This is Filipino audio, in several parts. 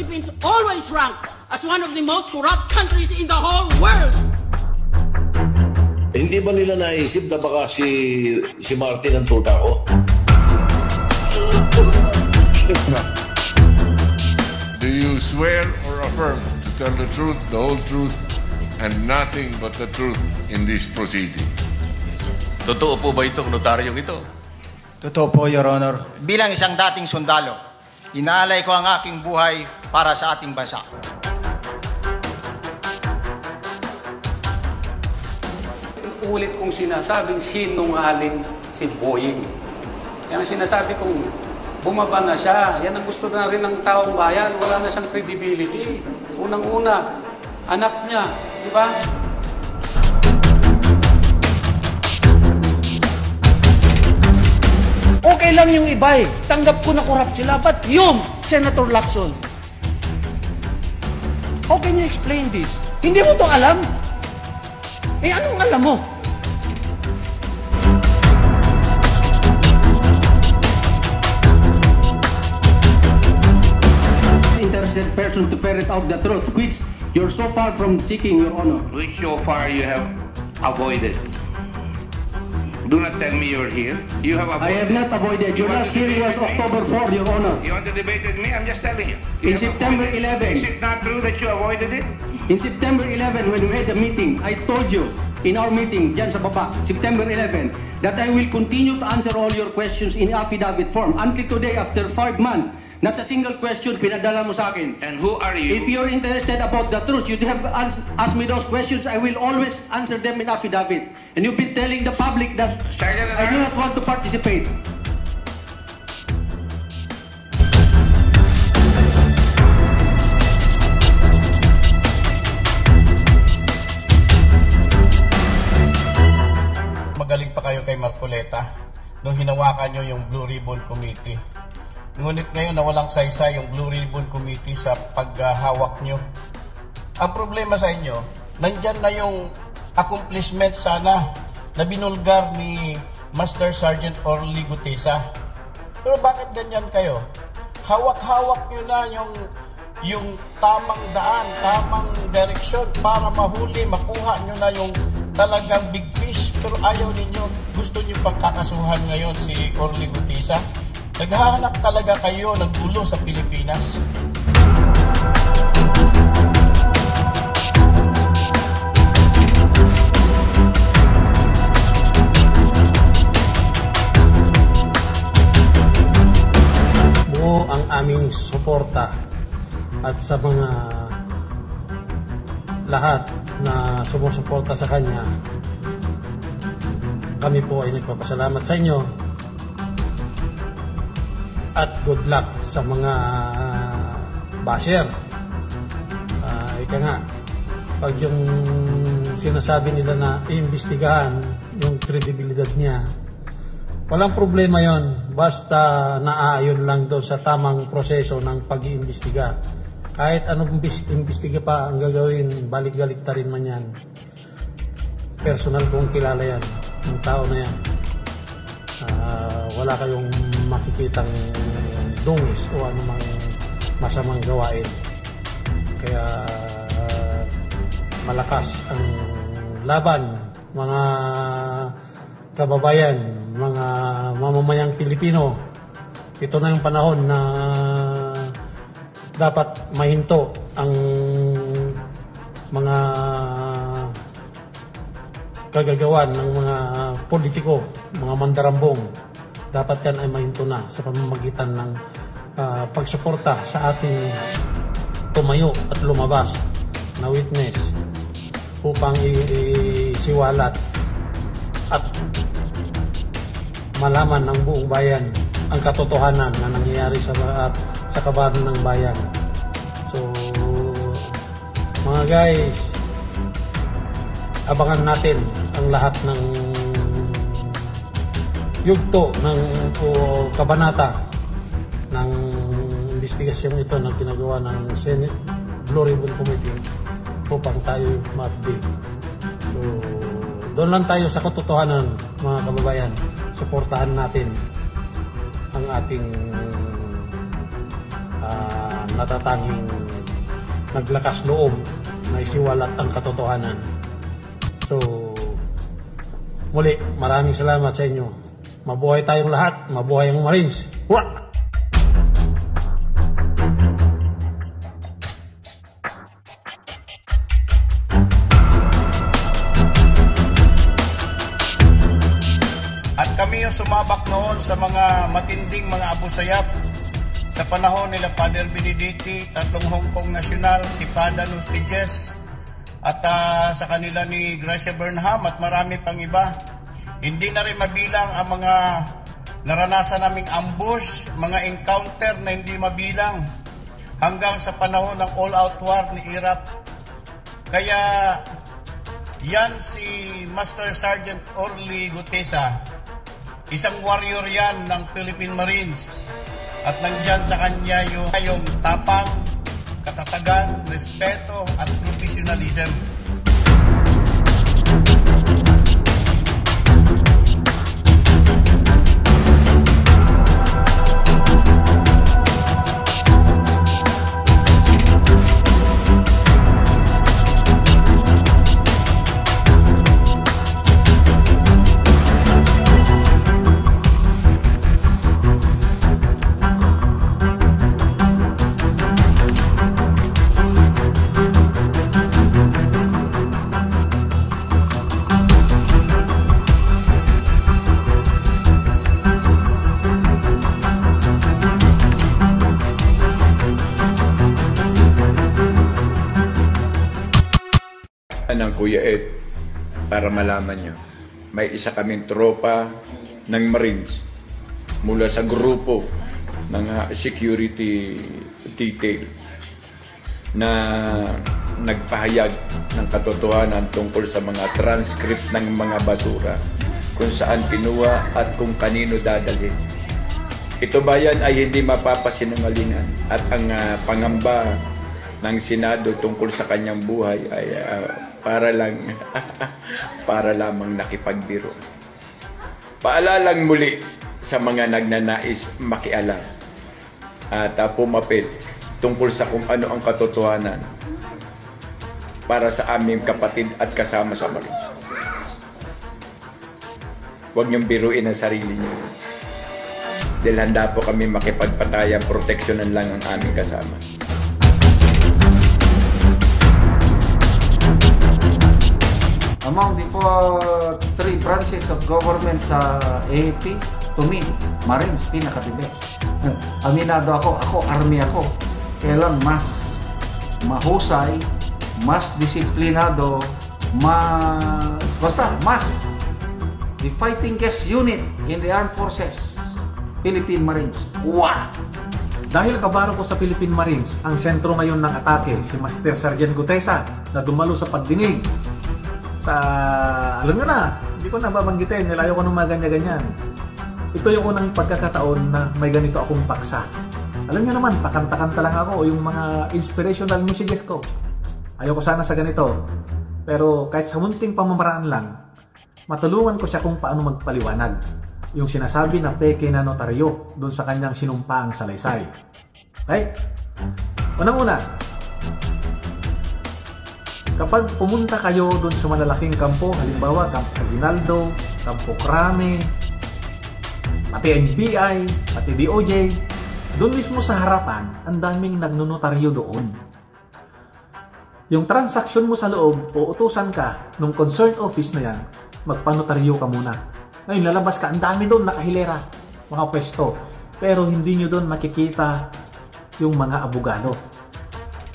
Philippines always ranked as one of the most corrupt countries in the whole world. Hindi ba nila naisip na baka si Martin ang tuta ko? Do you swear or affirm to tell the truth, the whole truth, and nothing but the truth in this proceeding? Totoo po ba itong notaryong ito? Totoo po, Your Honor. Bilang isang dating sundalo, inaalay ko ang aking buhay para sa ating bansa. Ulit kong sinasabing sinungaling si Boying. Yan ang sinasabi kong bumaba na siya. Yan ang gusto na rin ng taong bayan. Wala na siyang credibility. Unang-una, anak niya, di ba? Okay lang yung iba eh. Tanggap ko na corrupt sila. But yung Senator Lacson, how can you explain this? Hindi mo to alam? Eh anong alam mo? Interested person to ferret out the truth, which you're so far from seeking, Your Honor. Which so far you have avoided. Do not tell me you're here. You have avoided. I have not avoided. Your last hearing was October 4, Your Honor. You want to debate with me? I'm just telling you. In September 11. Is it not true that you avoided it? In September 11, when we had the meeting, I told you in our meeting, dyan sa baba, September 11, that I will continue to answer all your questions in affidavit form. Until today, after 5 months, not a single question pinadala mo sa akin. And who are you? If you're interested about the truth, you have asked me those questions. I will always answer them in affidavit. And you've been telling the public that I do not want to participate. Magaling pa kayo kay Marcoleta nung hinawakan nyo yung Blue Ribbon Committee. Ngunit ngayon na walang saysay yung Blue Ribbon Committee sa paghahawak nyo. Ang problema sa inyo, nandyan na yung accomplishment sana na binulgar ni Master Sergeant Orly Gutesa. Pero bakit ganyan kayo? Hawak-hawak nyo na yung tamang daan, tamang direksyon para mahuli, makuha nyo na yung talagang big fish. Pero ayaw ninyo, gusto nyo pang kakasuhan ngayon si Orly Gutesa. Naghahanap talaga kayo ng gulo sa Pilipinas. Buo ang aming suporta at sa mga lahat na sumusuporta sa kanya, kami po ay nagpapasalamat sa inyo. At good luck sa mga basher. Ika nga, pag yung sinasabi nila na iimbestigahan yung kredibilidad niya, walang problema yon, basta naaayon lang doon sa tamang proseso ng pag-iimbestiga. Kahit anong imbestiga pa ang gagawin, balik-galikta rin man yan. Personal kong kilala yan, yung tao na yan. Wala kayong makikitang dungis o anumang masamang gawain. Kaya malakas ang laban, mga kababayan, mga mamamayang Pilipino. Ito na yung panahon na dapat mahinto ang mga kagagawan ng mga politiko, mga mandarambong. Dapat yan ay mahinto na sa pamamagitan ng pagsuporta sa ating tumayo at lumabas na witness upang isiwalat at malaman ng buong bayan ang katotohanan na nangyayari sa kabahan ng bayan. So, mga guys, abangan natin ang lahat ng yugto ng kabanata ng investigasyon ito na ginagawa ng Senate Blue Ribbon Committee upang tayo ma-update. So, doon lang tayo sa katotohanan, mga kababayan. Suportahan natin ang ating natatanging naglakas loob na isiwalat ang katotohanan. So, muli, maraming salamat sa inyo. Mabuhay tayong lahat, mabuhay ang Marines. Wah! At kami yung sumabak noon sa mga matinding mga abusayap sa panahon nila Father Benedetti, tatlong Hong Kong nasyonal, si Pada Lustiges, at sa kanila ni Gracia Burnham at marami pang iba. Hindi na rin mabilang ang mga naranasan naming ambush, mga encounter na hindi mabilang hanggang sa panahon ng all-out war ni Iraq. Kaya yan si Master Sergeant Orly Gutesa, isang warrior yan ng Philippine Marines. At nandyan sa kanya yung tapang, katatagan, respeto at professionalism. Ng Kuya Ed, para malaman nyo, may isa kaming tropa ng Marines mula sa grupo ng security detail na nagpahayag ng katotohanan tungkol sa mga transcript ng mga basura, kung saan pinuha at kung kanino dadalhin. Ito ba yan ay hindi mapapasinungalingan, at ang pangamba ng Senado tungkol sa kanyang buhay ay para lamang nakipagbiro. Paalalang muli sa mga nagnanais makialam at pumapit tungkol sa kung ano ang katotohanan para sa aming kapatid at kasama sa Marines. Huwag niyong biruin ang sarili niyo, dahil handa po kami makipagpatayang proteksyonan lang ang aming kasama. Among the three branches of government sa AFP, to me, Marines, pinaka-the best. Aminado ako, Army ako. Kailan mas mahusay, mas disiplinado, mas the fightingest unit in the armed forces, Philippine Marines. Wow! Dahil kabaro ko sa Philippine Marines, ang sentro ngayon ng atake, si Master Sergeant Gutesa, na dumalo sa pagdinig. Alam nyo na, hindi ko na babanggitin, nilayo ko ng mga ganyan-ganyan. Ito yung unang pagkakataon na may ganito akong paksa. Alam nyo naman, pakanta-kanta lang ako, yung mga inspirational messages ko. Ayoko sana sa ganito. Pero kahit sa munting pamamaraan lang, matulungan ko siya kung paano magpaliwanag. Yung sinasabi na peke na notaryo doon sa kanyang sinumpaang salaysay. Okay? Unang-una, kapag pumunta kayo doon sa malalaking kampo, halimbawa Kampo Aguinaldo, Kampo Crame, pati NBI, pati DOJ, doon mismo sa harapan, ang daming nagnonotaryo doon. Yung transaksyon mo sa loob, uutusan ka nung concerned office na yan, magpanotaryo ka muna. Ngayon, lalabas ka, ang dami doon nakahilera, mga pwesto. Pero hindi nyo doon makikita yung mga abogado.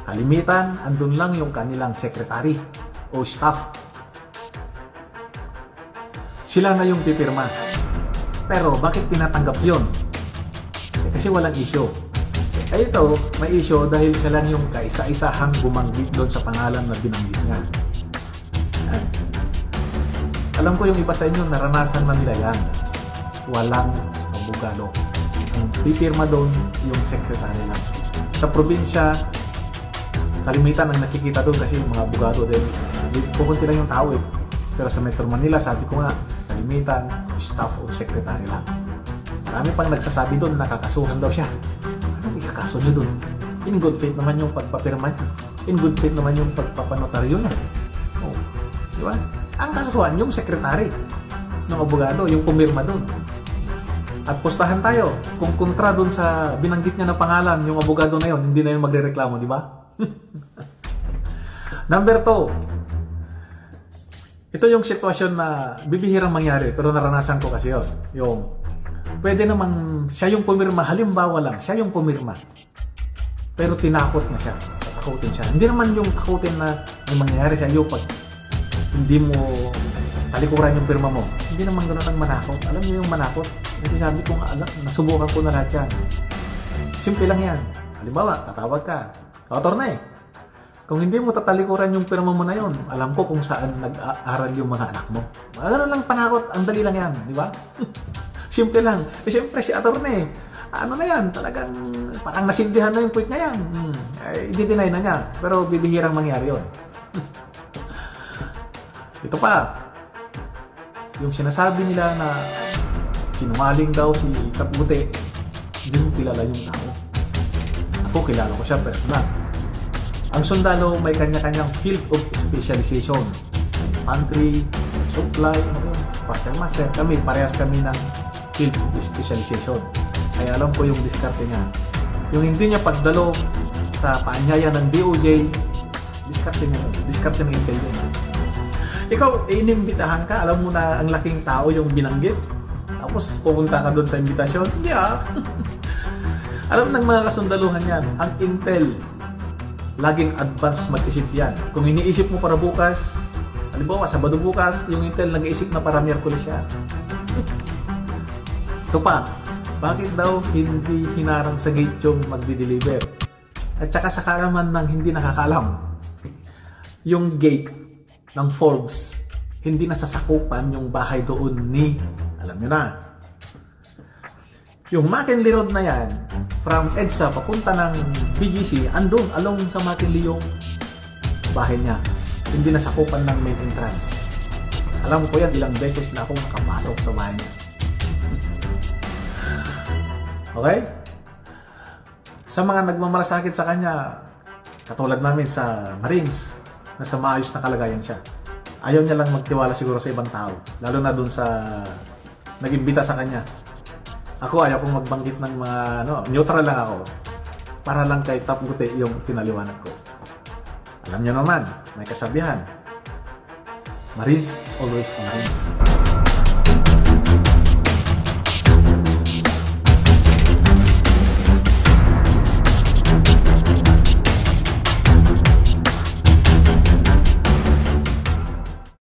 Kalimitan, andun lang yung kanilang secretary o staff. Sila na yung pipirma. Pero bakit tinatanggap yun? Kasi walang issue. Ito, may issue dahil siya lang yung kaisa-isahang bumanggit doon sa pangalan na binanggit niya. Alam ko yung iba sa inyo, naranasan na nila yan. Walang abogado. Ang pipirma doon, yung secretary lang. Sa probinsya, kalimitan ang nakikita doon kasi yung mga abogado din. Pukunti lang yung tao eh. Pero sa Metro Manila, sabi ko nga, kalimitan, staff o secretary lang. Marami pang nagsasabi doon, nakakasuhan daw siya. Anong ikakaso nyo doon? In good faith naman yung pagpapirma niya. In good faith naman yung pagpapanotaryo niya. Oh, di ba? Ang kasuhan, yung secretary ng abogado, yung pumirma doon. At pustahan tayo. Kung kontra doon sa binanggit niya na pangalan, yung abogado na yun, hindi na yun magre-reklamo, di ba? Number 2. Ito yung sitwasyon na bibihirang mangyari, pero naranasan ko kasi yun. Yung, pwede namang siya yung pumirma, halimbawa lang, siya yung pumirma. Pero tinakot na siya. Takutin siya. Hindi naman yung takutin na may mangyayari sa iyo pag hindi mo talikuran yung pirma mo. Hindi naman ganoon ang manakot. Alam niyo yung manakot? Kasi sabi ko nga, nasubukan ko na lahat yan. Simple lang yan. Halimbawa, tatawag ka. Attorney, kung hindi mo tatalikuran yung pirma mo na yun, alam ko kung saan nag-aaral yung mga anak mo. Ganoon lang panakot. Ang dali lang yan. Di ba? Simple lang. Eh, siyempre si attorney, ano na yan, talagang parang nasindihan na yung point niya yan. I-deny na niya. Pero bibihirang mangyari yun. Ito pa, yung sinasabi nila na sinungaling daw si Kaputi, hindi mo kilala yung tao. Ako, kilala ko siya personal. Ang sundalo may kanya-kanyang field of specialization. Pantry, supply, quartermaster. Kami, parehas kami ng field of specialization. Kaya alam ko yung diskarte niya. Yung hindi niya pagdalo sa paanyaya ng DOJ, diskarte niya. Diskarte ng intel niya. Ikaw, inimbitahan ka, alam mo na ang laking tao yung binanggit. Tapos pupunta ka doon sa imbitasyon. Hindi Alam ng mga kasundaluhan yan, ang intel, laging advance mag-isip yan. Kung iniisip mo para bukas, halimbawa, Sabado bukas, yung intel nag-iisip na para Miyerkules yan. Ito pa, bakit daw hindi hinarang sa gate yung magdi-deliver? At saka sa karaman ng hindi nakakalam, yung gate ng Forbes, hindi nasasakupan yung bahay doon ni, alam nyo na, yung McKinley Road na yan, from EDSA papunta ng BGC, andun, along sa McKinley yung bahay niya. Hindi nasakupan ng main entrance. Alam ko yan, ilang beses na akong nakapasok sa bahay niya. Okay? Sa mga nagmamalasakit sa kanya, katulad namin sa Marines, nasa maayos na kalagayan siya. Ayaw niya lang magtiwala siguro sa ibang tao. Lalo na dun sa nag-imbita sa kanya. Ako, ayaw kong magbanggit ng mga, neutral lang ako. Para lang kay Top Gute yung pinaliwanag ko. Alam niyo naman, may kasabihan. Marines is always a Marines.